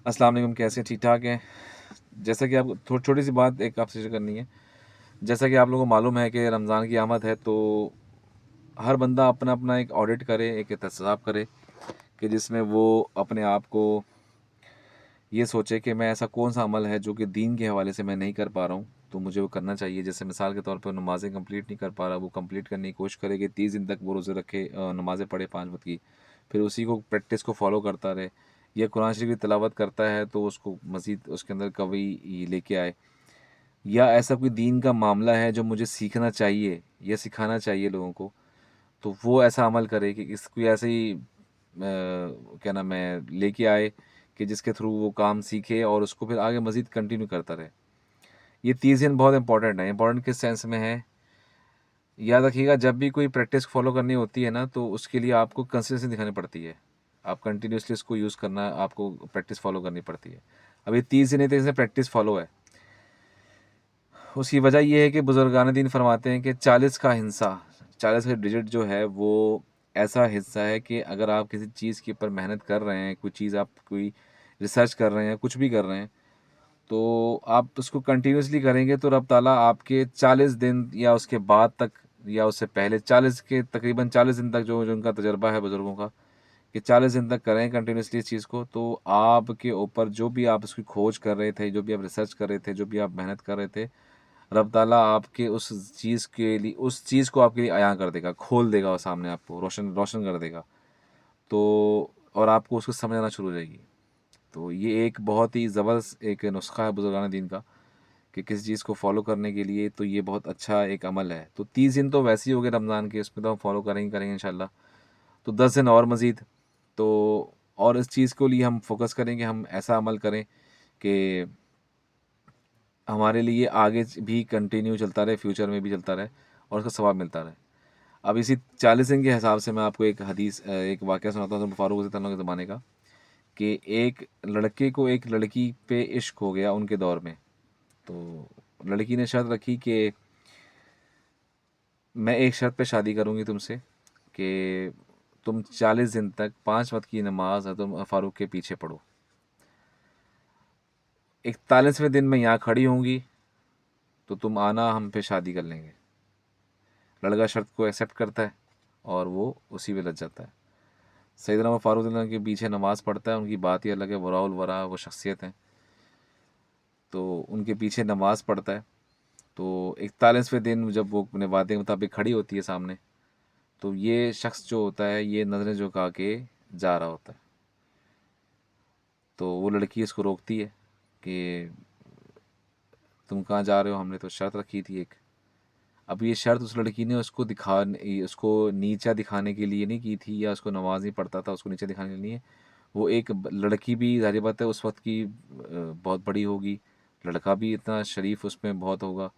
अस्सलाम वालेकुम, कैसे हैं? ठीक-ठाक हैं? जैसा कि आप छोटी सी बात एक आपसे शेयर करनी है। जैसा कि आप लोगों को मालूम है कि रमज़ान की आमद है, तो हर बंदा अपना-अपना एक ऑडिट करे, एक एहतसाब करे कि जिसमें वो अपने आप को ये सोचे कि मैं ऐसा कौन-सा अमल है जो कि दीन के हवाले से मैं नहीं कर पा रहा हूँ, तो मुझे वो करना चाहिए। जैसे मिसाल के तौर पे नमाज़ें कंप्लीट नहीं कर पा रहा, वो कंप्लीट करने की कोशिश करे कि 30 दिन तक वो रोज़े रखे, नमाज़ें पढ़े 5 वक़्त की। फिर उसी को प्रैक्टिस को फ़ॉलो करता रहे। या कुरान शरीफ की तिलावत करता है तो उसको मज़ीद उसके अंदर कवी लेके आए। या ऐसा कोई दीन का मामला है जो मुझे सीखना चाहिए या सिखाना चाहिए लोगों को, तो वो ऐसा अमल करे कि कोई ऐसे ही क्या नाम है लेके आए कि जिसके थ्रू वो काम सीखे और उसको फिर आगे मज़ीद कंटिन्यू करता रहे। ये 30 दिन बहुत इंपॉर्टेंट है। इंपॉर्टेंट किस सेंस में है? याद रखिएगा, जब भी कोई प्रैक्टिस फॉलो करनी होती है ना, तो उसके लिए आपको कंसिस्टेंसी दिखानी पड़ती है। आप कंटिन्यूअसली इसको यूज़ करना, आपको प्रैक्टिस फॉलो करनी पड़ती है। अब ये 30 दिन है तो इसमें प्रैक्टिस फॉलो है। उसकी वजह ये है कि बुजुर्गान दीन फरमाते हैं कि 40 का हिस्सा, 40 का डिजिट जो है वो ऐसा हिस्सा है कि अगर आप किसी चीज़ के ऊपर मेहनत कर रहे हैं, कोई चीज़ आप कोई रिसर्च कर रहे हैं, कुछ भी कर रहे हैं, तो आप उसको कंटिन्यूअसली करेंगे तो रब ताला आपके 40 दिन या उसके बाद तक या उससे पहले 40 के तकरीबन 40 दिन तक जो जो उनका तजर्बा है बुज़ुर्गों का, कि 40 दिन तक करें कंटिन्यूअसली इस चीज़ को, तो आपके ऊपर जो भी आप उसकी खोज कर रहे थे, जो भी आप रिसर्च कर रहे थे, जो भी आप मेहनत कर रहे थे, रब ताला आपके उस चीज़ के लिए, उस चीज़ को आपके लिए अयां कर देगा, खोल देगा वो सामने आपको, रोशन रोशन कर देगा। तो और आपको उसको समझ आना शुरू हो जाएगी। तो ये एक बहुत ही ज़बरदस्त एक नुस्खा है बुज़ुर्गान दीन का कि किसी चीज़ को फ़ॉलो करने के लिए, तो ये बहुत अच्छा एक अमल है। तो 30 दिन तो वैसे ही हो गए रमज़ान के, उसमें तो हम फ़ॉलो करेंगे ही करेंगे इंशाल्लाह। तो 10 दिन और मज़ीद, तो और इस चीज़ को लिए हम फ़ोकस करेंगे, हम ऐसा अमल करें कि हमारे लिए आगे भी कंटिन्यू चलता रहे, फ्यूचर में भी चलता रहे और उसका सवाब मिलता रहे। अब इसी 40 दिन के हिसाब से मैं आपको एक हदीस, एक वाक़या सुनाता हूँ फ़ारूक रज़ी अल्लाह के ज़माने का, कि एक लड़के को एक लड़की पे इश्क हो गया उनके दौर में। तो लड़की ने शर्त रखी कि मैं एक शर्त पे शादी करूँगी तुमसे, कि तुम 40 दिन तक 5 वक़्त की नमाज़ तुम फ़ारूक के पीछे पढ़ो। 41वें दिन मैं यहाँ खड़ी होंगी, तो तुम आना, हम पे शादी कर लेंगे। लड़का शर्त को एक्सेप्ट करता है और वो उसी पे लग जाता है। सैयदना उमर फ़ारूक रज़ी के पीछे नमाज़ पढ़ता है, उनकी बात ही अलग है, वराउल वरा वो शख्सियत हैं। तो उनके पीछे नमाज़ पढ़ता है, तो 41वें दिन जब वो अपने वादे के मुताबिक खड़ी होती है सामने, तो ये शख्स जो होता है ये नज़रें झुका के जा रहा होता है। तो वो लड़की इसको रोकती है कि तुम कहाँ जा रहे हो, हमने तो शर्त रखी थी एक। अब ये शर्त उस लड़की ने उसको नीचा दिखाने के लिए नहीं की थी, या उसको नमाज नहीं पढ़ता था उसको नीचा दिखाने के लिए। वो एक लड़की भी ज़ाहिर बात है उस वक्त की बहुत बड़ी होगी, लड़का भी इतना शरीफ उसमें बहुत होगा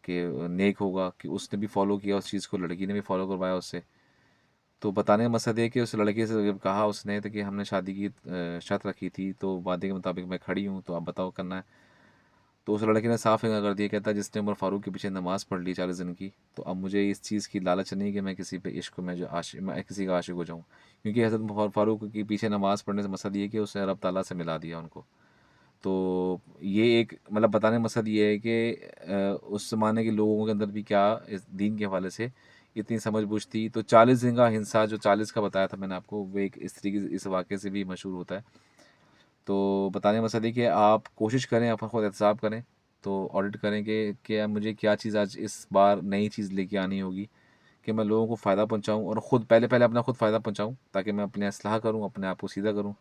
कि नेक होगा कि उसने भी फॉलो किया उस चीज़ को, लड़की ने भी फॉलो करवाया उससे। तो बताने का मकसद ये है कि उस लड़के से जब कहा उसने तो कि हमने शादी की शर्त रखी थी, तो वादे के मुताबिक मैं खड़ी हूँ, तो आप बताओ करना है। तो उस लड़के ने साफ इनकार कर दिया, कहता जिसने उमर फारूक के पीछे नमाज़ पढ़ ली 40 दिन की, तो अब मुझे इस चीज़ की लालच नहीं कि मैं किसी पे इश्क में जो आशिक, मैं किसी का आशिक हो जाऊँ। क्योंकि हज़रत उमर फारूक के पीछे नमाज़ पढ़ने से मकसद ये है कि उसने रब ताला से मिला दिया उनको। तो ये एक मतलब बताने का मकसद ये है कि उस ज़माने के लोगों के अंदर भी क्या इस दीन के हवाले से इतनी समझ बूझ थी। तो 40 दिन का हिंसा जो 40 का बताया था मैंने आपको, वो एक इस तरीके से इस वाक़ये से भी मशहूर होता है। तो बताने का मकसद है कि आप कोशिश करें, आप खुद एहतसाब करें, तो ऑडिट करें कि क्या मुझे क्या चीज़ आज इस बार नई चीज़ लेके आनी होगी कि मैं लोगों को फ़ायदा पहुँचाऊँ, और ख़ुद पहले अपना खुद फ़ायदा पहुँचाऊँ ताकि मैं अपने इस्लाह करूँ, अपने आप को सीधा करूँ।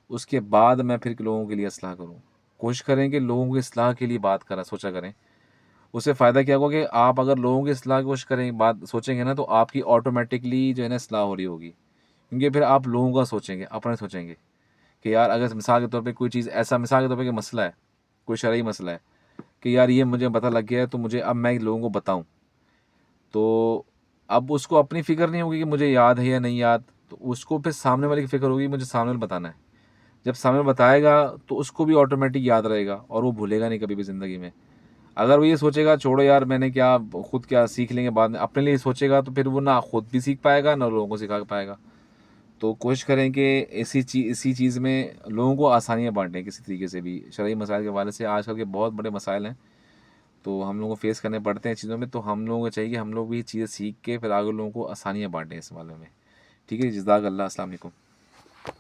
उसके बाद मैं फिर लोगों के लिए इस्लाह करूँ। कोशिश करें कि लोगों की इस्लाह के लिए बात करा सोचा करें। उससे फ़ायदा क्या होगा कि आप अगर लोगों की इस्लाह की कोशिश करें, बात सोचेंगे ना, तो आपकी ऑटोमेटिकली जो है ना इस्लाह हो रही होगी। क्योंकि फिर आप लोगों का सोचेंगे, अपना सोचेंगे कि यार अगर मिसाल के तौर पे कोई चीज़ ऐसा, मिसाल के तौर पे कोई मसला है, कोई शरई मसला है कि यार ये मुझे पता लग गया है, तो मुझे अब मैं लोगों को बताऊँ। तो अब उसको अपनी फ़िक्र नहीं होगी कि मुझे याद है या नहीं याद, तो उसको फिर सामने वाले की फ़िक्र होगी मुझे सामने वाले बताना है। जब सामने वाला बताएगा तो उसको भी ऑटोमेटिक याद रहेगा और वो भूलेगा नहीं कभी भी ज़िंदगी में। अगर वो ये सोचेगा छोड़ो यार मैंने क्या, खुद क्या सीख लेंगे बाद में, अपने लिए सोचेगा, तो फिर वो ना खुद भी सीख पाएगा ना लोगों को सिखा पाएगा। तो कोशिश करें कि इसी चीज़ में लोगों को आसानियाँ बाँटें किसी तरीके से भी। शरई मसाइल के हवाले से आजकल के बहुत बड़े मसाइल हैं, तो हम लोगों को फ़ेस करने पड़ते हैं चीज़ों में, तो हम लोगों को चाहिए कि हम लोग भी ये चीज़ें सीख के फिर आगे लोगों को आसानियाँ बाँटें इस मामले में। ठीक है, जज़ाकल्लाह, अस्सलाम वालेकुम।